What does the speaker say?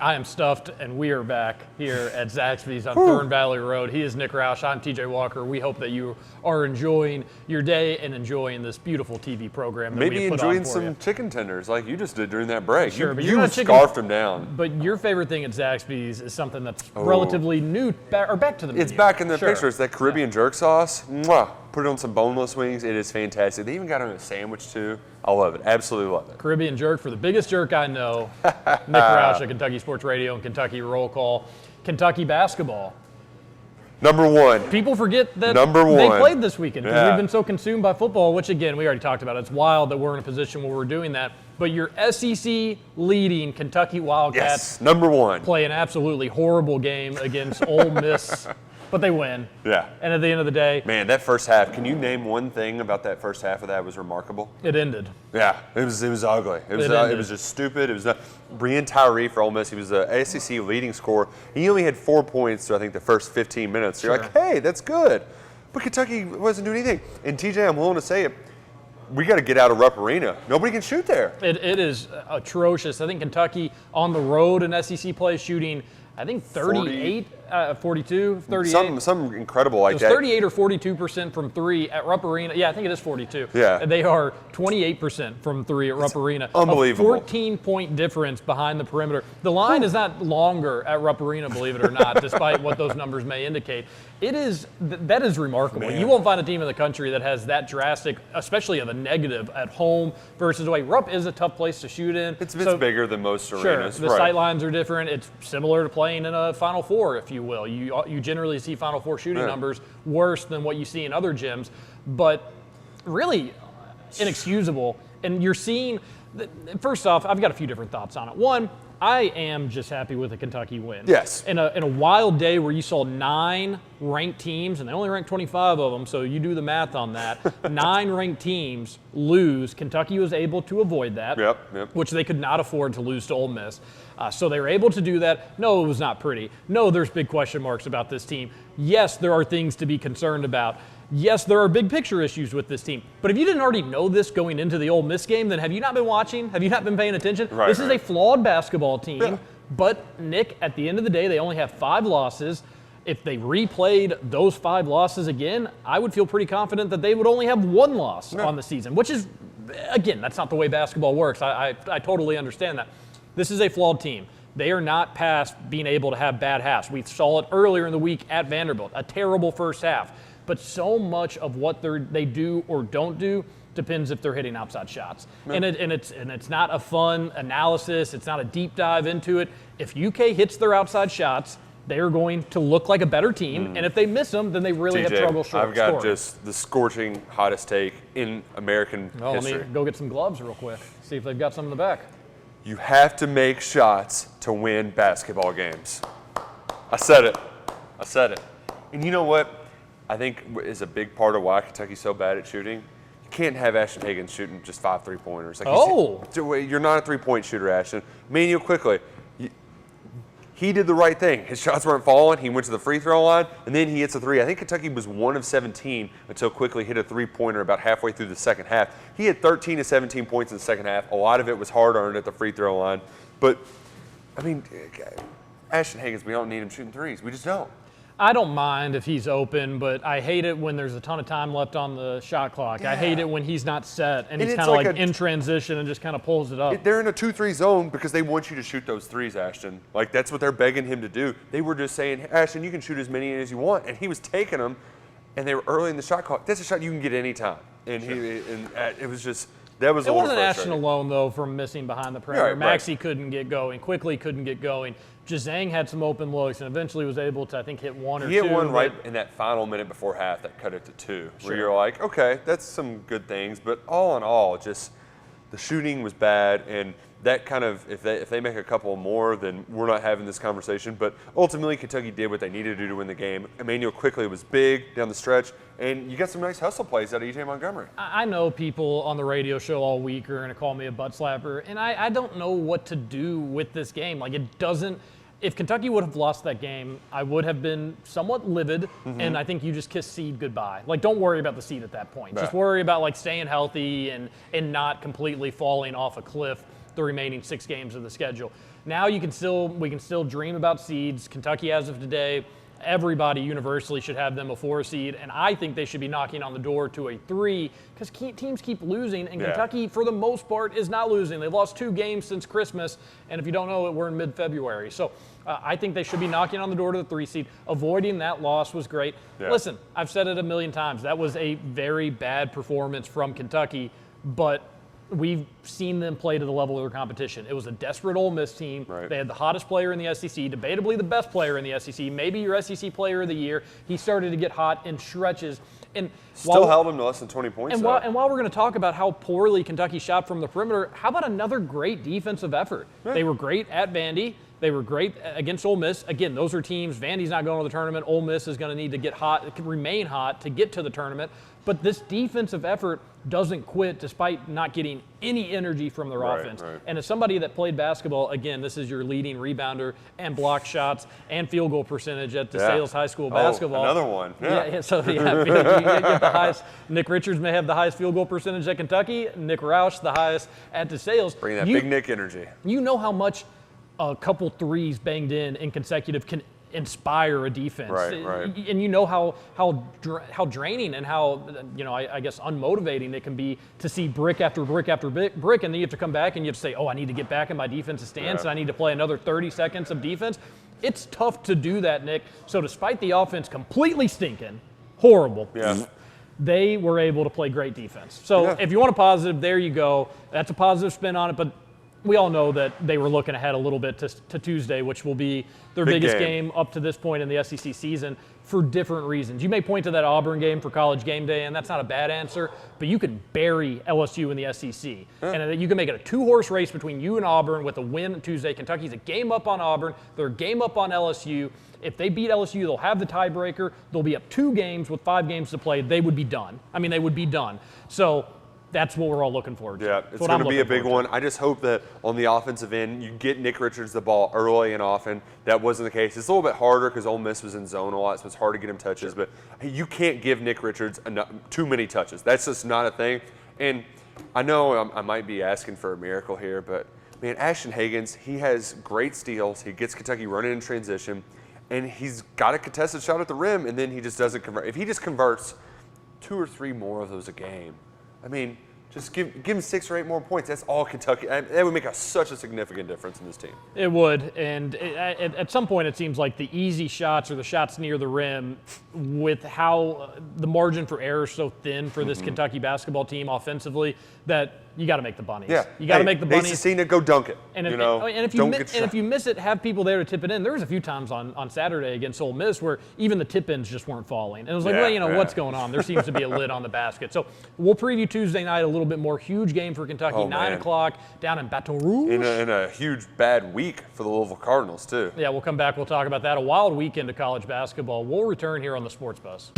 I am stuffed, and we are back here at Zaxby's on Fern Valley Road. He is Nick Roush. I'm TJ Walker. We hope that you are enjoying your day and enjoying this beautiful TV program that Maybe we have put enjoying on for some you. chicken tenders like you just did during that break. Sure, but you scarfed them down. But your favorite thing at Zaxby's is something that's relatively new, or back to the menu. It's back in the picture. It's that Caribbean jerk sauce. Mwah. Put it on some boneless wings. It is fantastic. They even got it on a sandwich, too. I love it. Absolutely love it. Caribbean jerk for the biggest jerk I know. Nick Roush at Kentucky Sports Radio and Kentucky Roll Call. Kentucky basketball. Number one. People forget that they played this weekend because Yeah. we've been so consumed by football, which, again, we already talked about. It's wild that we're in a position where we're doing that. But your SEC leading Kentucky Wildcats Yes, number one. play an absolutely horrible game against Ole Miss, but they win. Yeah. And at the end of the day, Man, that first half, can you name one thing about that first half of that was remarkable? it ended. Yeah, it was ugly. It was just stupid. It was Breon Tyree for Ole Miss. He was the SEC leading scorer. He only had 4 points through, I think, the first 15 minutes. You're like, hey, that's good. But Kentucky wasn't doing anything. And TJ, I'm willing to say it, we got to get out of Rupp Arena. Nobody can shoot there. It is atrocious. I think Kentucky on the road in SEC play shooting, I think 38, 42, 38. Some incredible like It was that. 38 or 42% from three at Rupp Arena. Yeah, I think it is 42. Yeah. And they are 28% from three at Rupp Arena. Unbelievable. A 14-point difference behind the perimeter. The line is not longer at Rupp Arena, believe it or not, despite what those numbers may indicate. That is remarkable. Man. You won't find a team in the country that has that drastic, especially of a negative at home versus away. Rupp is a tough place to shoot in. It's bigger than most arenas. Sure, the sight lines are different. It's similar to playing in a Final Four, if you will. You generally see Final Four shooting numbers worse than what you see in other gyms, but really inexcusable. And you're seeing, first off, I've got a few different thoughts on it. One, I am just happy with a Kentucky win. Yes. In a wild day where you saw 9 ranked teams, and they only ranked 25 of them, so you do the math on that, 9 ranked teams lose. Kentucky was able to avoid that, which they could not afford to lose to Ole Miss. So they were able to do that. No, it was not pretty. No, there's big question marks about this team. Yes, there are things to be concerned about. Yes, there are big picture issues with this team. But if you didn't already know this going into the Ole Miss game, then have you not been watching? Have you not been paying attention? This is a flawed basketball team. Yeah. But, Nick, at the end of the day, they only have 5 losses. If they replayed those 5 losses again, I would feel pretty confident that they would only have 1 loss on the season, which is, again, that's not the way basketball works. I totally understand that. This is a flawed team. They are not past being able to have bad halves. We saw it earlier in the week at Vanderbilt, a terrible first half. But so much of what they do or don't do depends if they're hitting outside shots. And it's not a fun analysis. It's not a deep dive into it. If UK hits their outside shots, they are going to look like a better team. And if they miss them, then they really have trouble scoring. I've got just the scorching hottest take in American history. Let me go get some gloves real quick, see if they've got some in the back. You have to make shots to win basketball games. I said it. And you know what I think is a big part of why Kentucky's so bad at shooting? You can't have Ashton Higgins shooting just 5 3-pointers. You're not a 3-point shooter, Ashton. Manuel quickly. He did the right thing. His shots weren't falling. He went to the free throw line, and then he hits a 3. I think Kentucky was 1 of 17 until quickly hit a 3-pointer about halfway through the second half. He had 13 to 17 points in the second half. A lot of it was hard-earned at the free throw line. But, I mean, Ashton Higgins, we don't need him shooting threes. We just don't. I don't mind if he's open, but I hate it when there's a ton of time left on the shot clock. Yeah. I hate it when he's not set and he's kind of like in transition and just kind of pulls it up. They're in a 2-3 zone because they want you to shoot those threes, Ashton. Like, that's what they're begging him to do. They were just saying, Ashton, you can shoot as many as you want. And he was taking them, and they were early in the shot clock. That's a shot you can get any time. And it was just – that was a little frustrating. It wasn't Ashton alone, though, from missing behind the perimeter. Maxey couldn't get going. Quickly couldn't get going. Jazang had some open looks and eventually was able to, I think, hit 1 or 2. He hit one right in that final minute before half that cut it to 2, where you're like, okay, that's some good things. But all in all, just the shooting was bad. And that kind of, if they make a couple more, then we're not having this conversation. But ultimately, Kentucky did what they needed to do to win the game. Emmanuel quickly was big down the stretch. And you got some nice hustle plays out of E.J. Montgomery. I know people on the radio show all week are going to call me a butt slapper, and I don't know what to do with this game. Like, it doesn't – if Kentucky would have lost that game, I would have been somewhat livid, and I think you just kiss seed goodbye. Like, don't worry about the seed at that point. Just worry about, like, staying healthy and not completely falling off a cliff the remaining 6 games of the schedule. Now we can still dream about seeds. Kentucky, as of today, everybody universally should have them a 4 seed, and I think they should be knocking on the door to a 3 because teams keep losing, and Kentucky, for the most part, is not losing. They've lost 2 games since Christmas, and if you don't know it, we're in mid-February. So I think they should be knocking on the door to the 3 seed. Avoiding that loss was great. Yeah. Listen, I've said it a million times. That was a very bad performance from Kentucky, but we've seen them play to the level of their competition. It was a desperate Ole Miss team. Right. They had the hottest player in the SEC, debatably the best player in the SEC, maybe your SEC player of the year. He started to get hot in stretches. And still held him to less than 20 points. And while we're going to talk about how poorly Kentucky shot from the perimeter, how about another great defensive effort? Yeah. They were great at Vandy. They were great against Ole Miss. Again, those are teams. Vandy's not going to the tournament. Ole Miss is going to need to get hot, remain hot to get to the tournament. But this defensive effort doesn't quit despite not getting any energy from their offense. Right. And as somebody that played basketball, again, this is your leading rebounder and block shots and field goal percentage at DeSales High School basketball. Another one. So you get the highest. Nick Richards may have the highest field goal percentage at Kentucky. Nick Roush the highest at DeSales. Bring that big Nick energy. You know how much a couple threes banged in consecutive can inspire a defense. Right. And you know how draining and how, I guess unmotivating it can be to see brick after brick after brick, and then you have to come back and you have to say, I need to get back in my defensive stance and I need to play another 30 seconds of defense. It's tough to do that, Nick. So despite the offense completely stinking, horrible, they were able to play great defense. So if you want a positive, there you go. That's a positive spin on it, but we all know that they were looking ahead a little bit to Tuesday, which will be their biggest game up to this point in the SEC season for different reasons. You may point to that Auburn game for College Game Day, and that's not a bad answer, but you can bury LSU in the SEC. And you can make it a 2-horse race between you and Auburn with a win Tuesday. Kentucky's a game up on Auburn. They're a game up on LSU. If they beat LSU, they'll have the tiebreaker. They'll be up 2 games with 5 games to play. They would be done. They would be done. So that's what we're all looking forward to. Yeah, it's going to be a big one. I just hope that on the offensive end, you get Nick Richards the ball early and often. That wasn't the case. It's a little bit harder because Ole Miss was in zone a lot, so it's hard to get him touches. But you can't give Nick Richards too many touches. That's just not a thing. And I know I might be asking for a miracle here, but, man, Ashton Hagans, he has great steals. He gets Kentucky running in transition, and he's got a contested shot at the rim, and then he just doesn't convert. If he just converts 2 or 3 more of those a game, just give him 6 or 8 more points. That's all Kentucky. That would make such a significant difference in this team. It would. And at some point, it seems like the easy shots or the shots near the rim, with how the margin for error is so thin for this Kentucky basketball team offensively, that you got to make the bunnies. Yeah. You got to make the bunnies. Nate Cicina, go dunk it. And if you miss it, have people there to tip it in. There was a few times on Saturday against Ole Miss where even the tip-ins just weren't falling. And it was like, what's going on? There seems to be a lid on the basket. So we'll preview Tuesday night a little bit more. Huge game for Kentucky, 9 o'clock down in Baton Rouge. In a huge bad week for the Louisville Cardinals, too. Yeah, we'll come back. We'll talk about that. A wild weekend of college basketball. We'll return here on the Sports Bus.